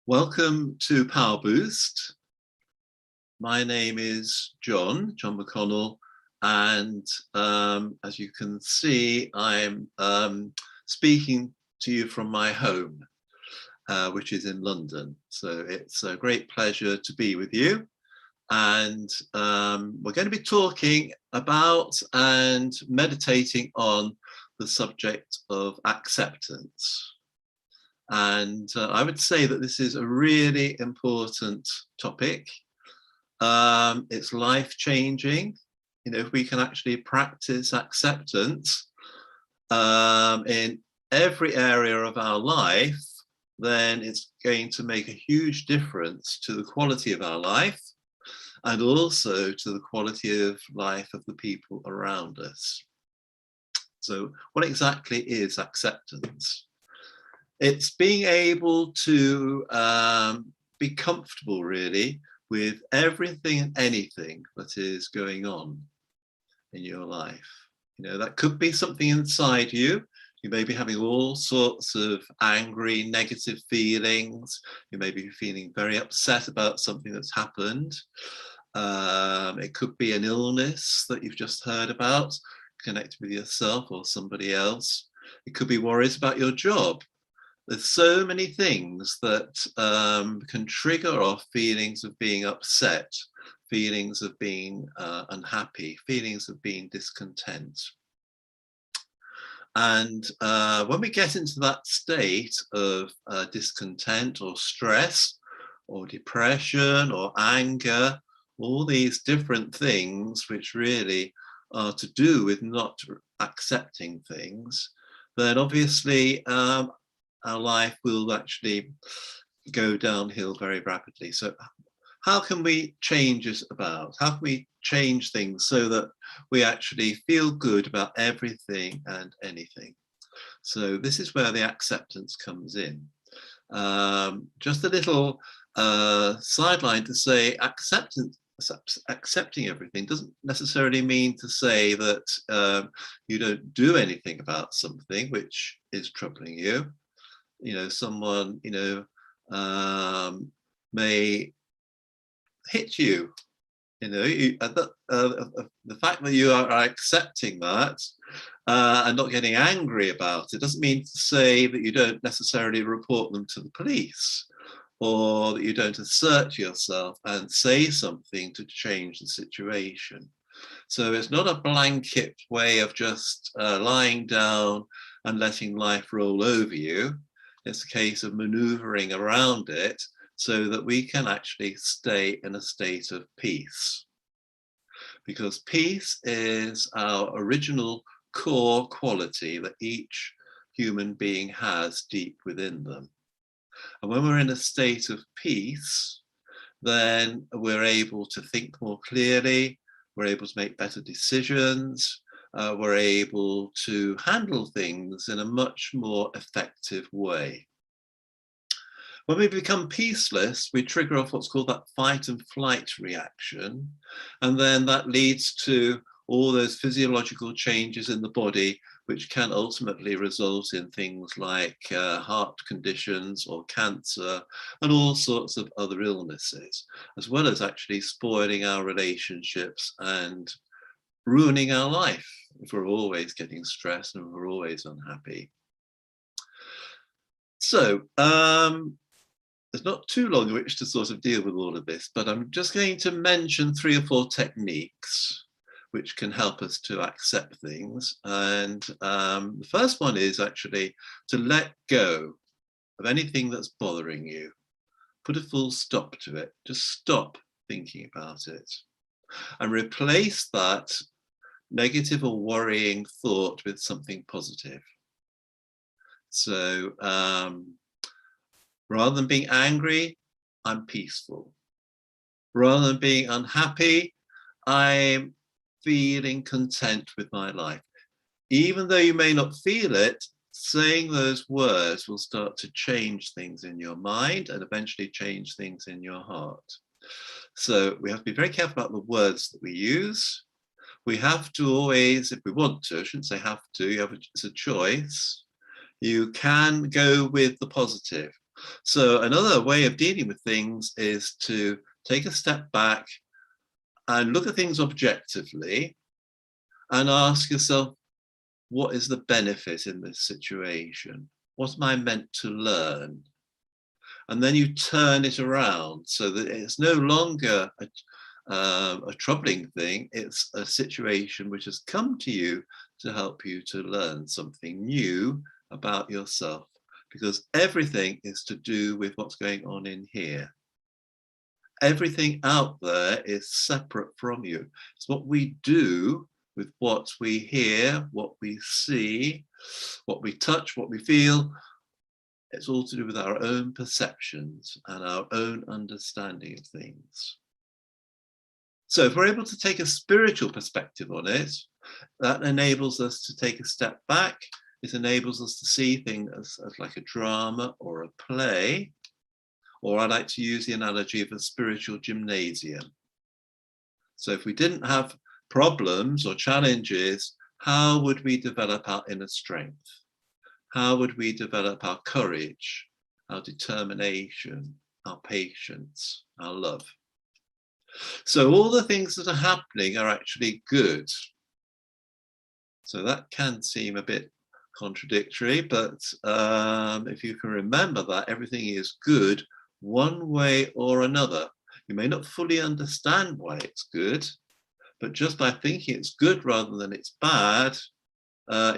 Welcome to POWERBOOST. My name is John McConnell, and as you can see, I'm speaking to you from my home, which is in London. So it's a great pleasure to be with you. And we're going to be talking about and meditating on the subject of acceptance. And I would say that this is a really important topic. It's life-changing. You know, if we can actually practice acceptance in every area of our life, then it's going to make a huge difference to the quality of our life and also to the quality of life of the people around us. So what exactly is acceptance? It's being able to be comfortable, really, with everything and anything that is going on in your life. You know, that could be something inside you. You may be having all sorts of angry, negative feelings. You may be feeling very upset about something that's happened. It could be an illness that you've just heard about, connected with yourself or somebody else. It could be worries about your job. There's so many things that can trigger off feelings of being upset, feelings of being unhappy, feelings of being discontent. And when we get into that state of discontent or stress or depression or anger, all these different things which really are to do with not accepting things, then obviously our life will actually go downhill very rapidly. So how can we change this about? How can we change things so that we actually feel good about everything and anything? So this is where the acceptance comes in. Just a little sideline to say accepting everything doesn't necessarily mean to say that you don't do anything about something which is troubling you. You know, someone, may hit you, the fact that you are accepting that and not getting angry about it doesn't mean to say that you don't necessarily report them to the police or that you don't assert yourself and say something to change the situation. So it's not a blanket way of just lying down and letting life roll over you. It's a case of maneuvering around it so that we can actually stay in a state of peace. Because peace is our original core quality that each human being has deep within them. And when we're in a state of peace, then we're able to think more clearly, we're able to make better decisions, we're able to handle things in a much more effective way. When we become peaceless, we trigger off what's called that fight and flight reaction, and then that leads to all those physiological changes in the body, which can ultimately result in things like heart conditions or cancer and all sorts of other illnesses, as well as actually spoiling our relationships and ruining our life if we're always getting stressed and we're always unhappy. So there's not too long in which to sort of deal with all of this, but I'm just going to mention 3 or 4 techniques which can help us to accept things. And the first one is actually to let go of anything that's bothering you. Put a full stop to it. Just stop thinking about it and replace that negative or worrying thought with something positive. So rather than being angry, I'm peaceful. Rather than being unhappy, I'm feeling content with my life. Even though you may not feel it, saying those words will start to change things in your mind and eventually change things in your heart. So we have to be very careful about the words that we use. We have to always, if we want to, I shouldn't say have to, it's a choice. You can go with the positive. So another way of dealing with things is to take a step back and look at things objectively and ask yourself, what is the benefit in this situation? What am I meant to learn? And then you turn it around so that it's no longer a troubling thing. It's a situation which has come to you to help you to learn something new about yourself, because everything is to do with what's going on in here. Everything out there is separate from you. It's what we do with what we hear, what we see, what we touch, what we feel. It's all to do with our own perceptions and our own understanding of things. So if we're able to take a spiritual perspective on it, that enables us to take a step back. It enables us to see things as like a drama or a play, or I like to use the analogy of a spiritual gymnasium. So if we didn't have problems or challenges, how would we develop our inner strength? How would we develop our courage, our determination, our patience, our love? So all the things that are happening are actually good. So that can seem a bit contradictory, but if you can remember that everything is good one way or another. You may not fully understand why it's good, but just by thinking it's good rather than it's bad,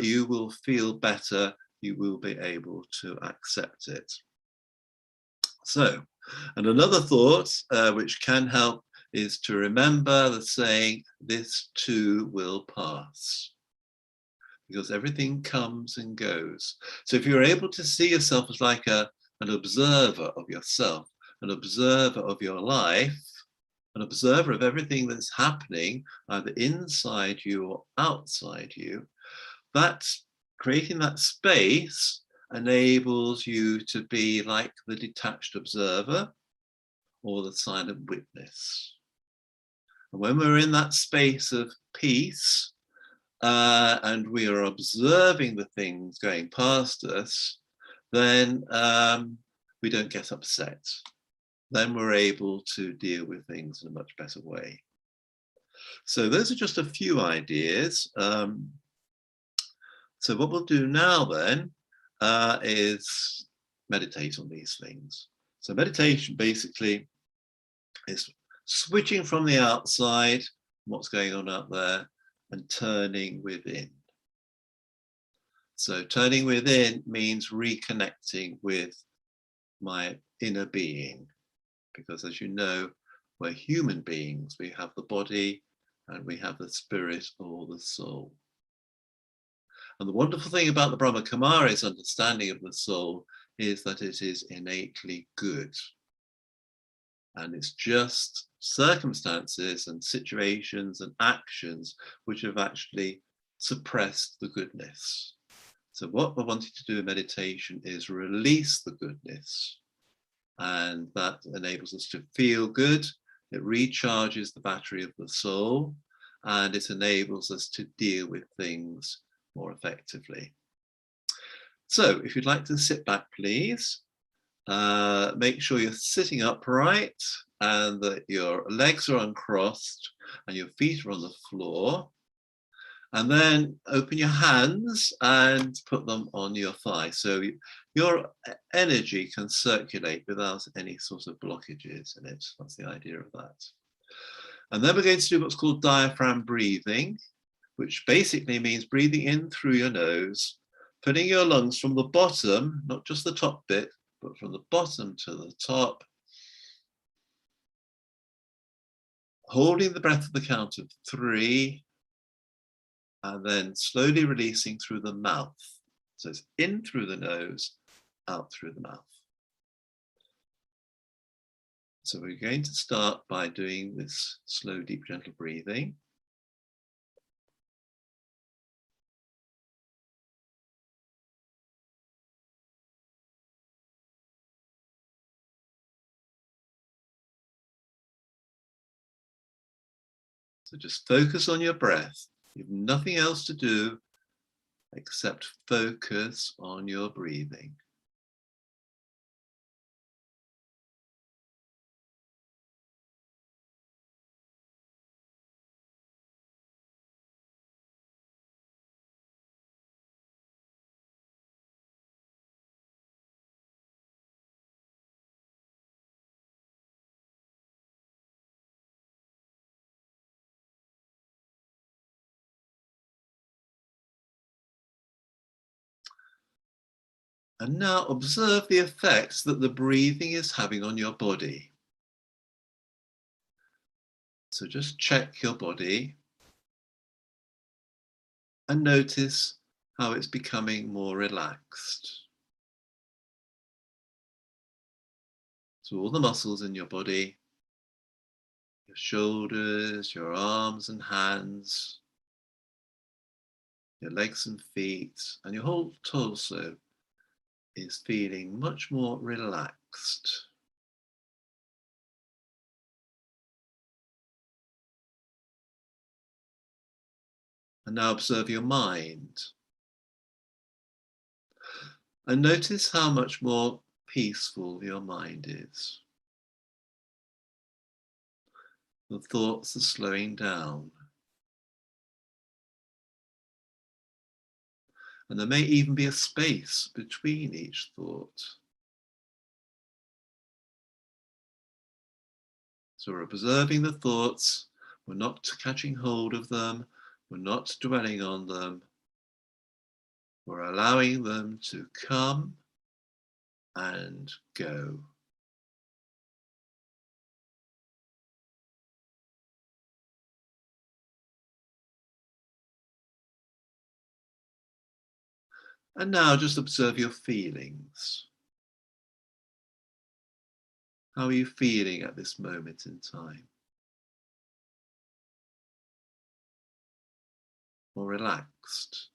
you will feel better. You will be able to accept it. So, and another thought which can help is to remember the saying, this too will pass. Because everything comes and goes. So if you're able to see yourself as like an observer of yourself, an observer of your life, an observer of everything that's happening, either inside you or outside you, that's creating that space enables you to be like the detached observer or the silent witness. And when we're in that space of peace, and we are observing the things going past us, then we don't get upset. Then we're able to deal with things in a much better way. So those are just a few ideas. So what we'll do now then is meditate on these things. So meditation basically is switching from the outside, what's going on out there, and turning within. So turning within means reconnecting with my inner being, because as you know, we're human beings. We have the body and we have the spirit or the soul. And the wonderful thing about the Brahma Kumari's understanding of the soul is that it is innately good. And it's just circumstances and situations and actions which have actually suppressed the goodness. So what we're wanting to do in meditation is release the goodness. And that enables us to feel good. It recharges the battery of the soul, and it enables us to deal with things more effectively. So if you'd like to sit back, please. Make sure you're sitting upright and that your legs are uncrossed and your feet are on the floor. And then open your hands and put them on your thigh. So your energy can circulate without any sort of blockages in it. That's the idea of that. And then we're going to do what's called diaphragm breathing, which basically means breathing in through your nose, putting your lungs from the bottom, not just the top bit, but from the bottom to the top, holding the breath at the count of 3, and then slowly releasing through the mouth. So it's in through the nose, out through the mouth. So we're going to start by doing this slow, deep, gentle breathing. So just focus on your breath. You have nothing else to do except focus on your breathing. And now observe the effects that the breathing is having on your body. So just check your body and notice how it's becoming more relaxed. So all the muscles in your body, your shoulders, your arms and hands, your legs and feet, and your whole torso is feeling much more relaxed. And now observe your mind and notice how much more peaceful your mind is. The thoughts are slowing down. And there may even be a space between each thought. So we're observing the thoughts, we're not catching hold of them, we're not dwelling on them, we're allowing them to come and go. And now just observe your feelings. How are you feeling at this moment in time? More relaxed,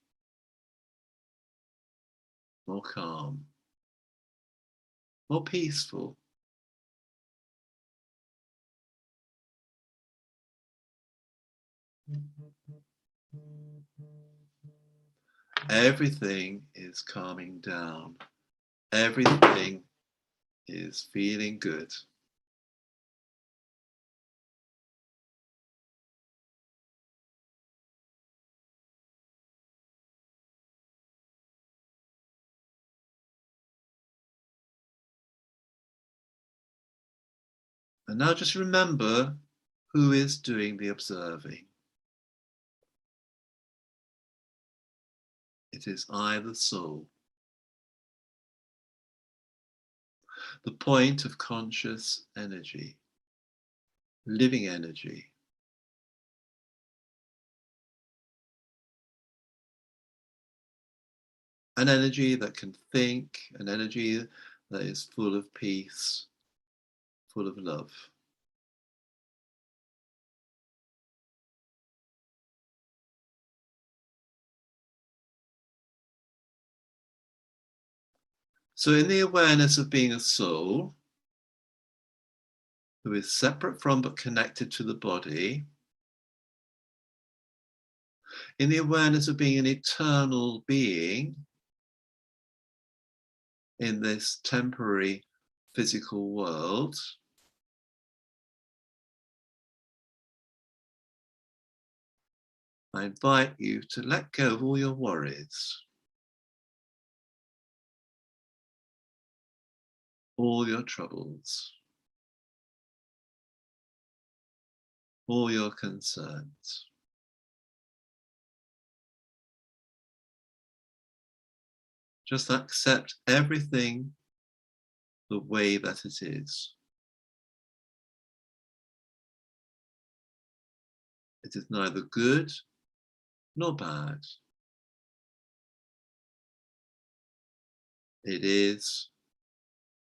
more calm, more peaceful. Everything is calming down. Everything is feeling good. And now just remember who is doing the observing. It is I, the soul, the point of conscious energy, living energy. An energy that can think, an energy that is full of peace, full of love. So in the awareness of being a soul, who is separate from but connected to the body, in the awareness of being an eternal being in this temporary physical world, I invite you to let go of all your worries, all your troubles, all your concerns. Just accept everything the way that it is. It is neither good nor bad. It is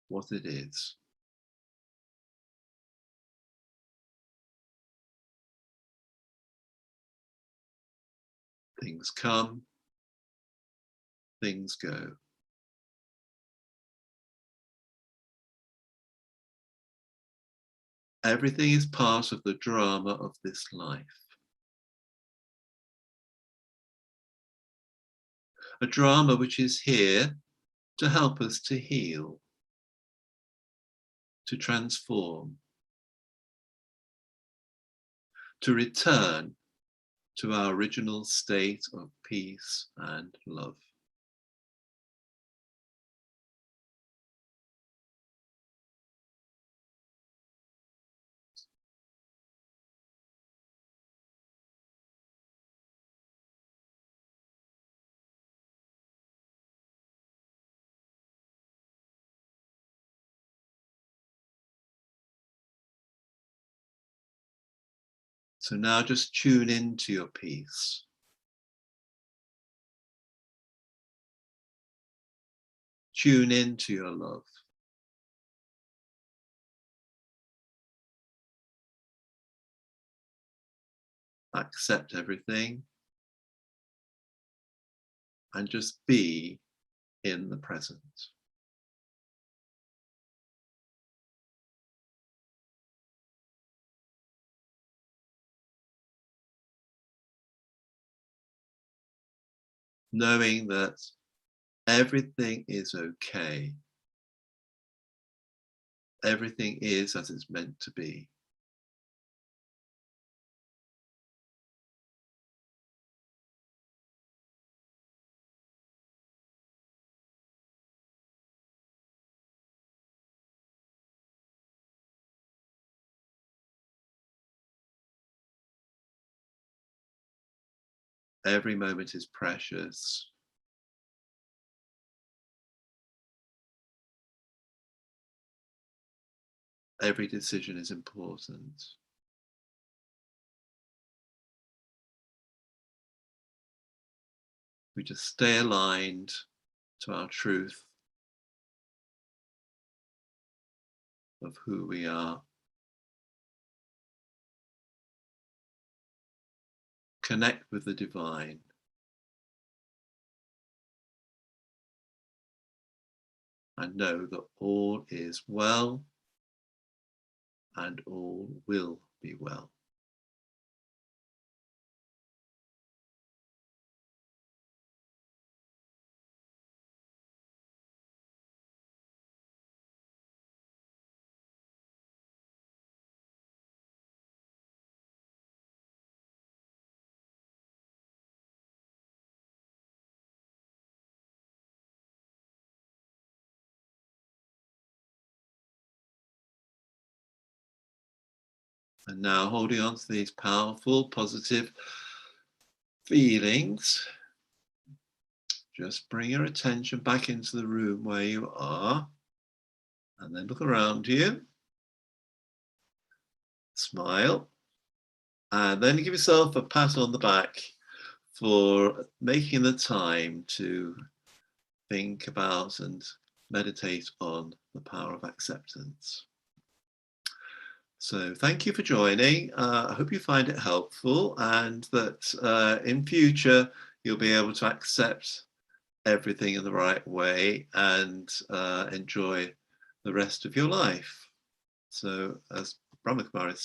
what it is. Things come, things go. Everything is part of the drama of this life. A drama which is here to help us to heal, to transform, to return to our original state of peace and love. So now just tune into your peace. Tune into your love. Accept everything and just be in the present. Knowing that everything is okay. Everything is as it's meant to be. Every moment is precious. Every decision is important. We just stay aligned to our truth of who we are. Connect with the divine. And know that all is well and all will be well. And now, holding on to these powerful, positive feelings, just bring your attention back into the room where you are, and then look around you, smile, and then give yourself a pat on the back for making the time to think about and meditate on the power of acceptance. So thank you for joining. I hope you find it helpful, and that in future you'll be able to accept everything in the right way and enjoy the rest of your life. So as Brahma Kumaris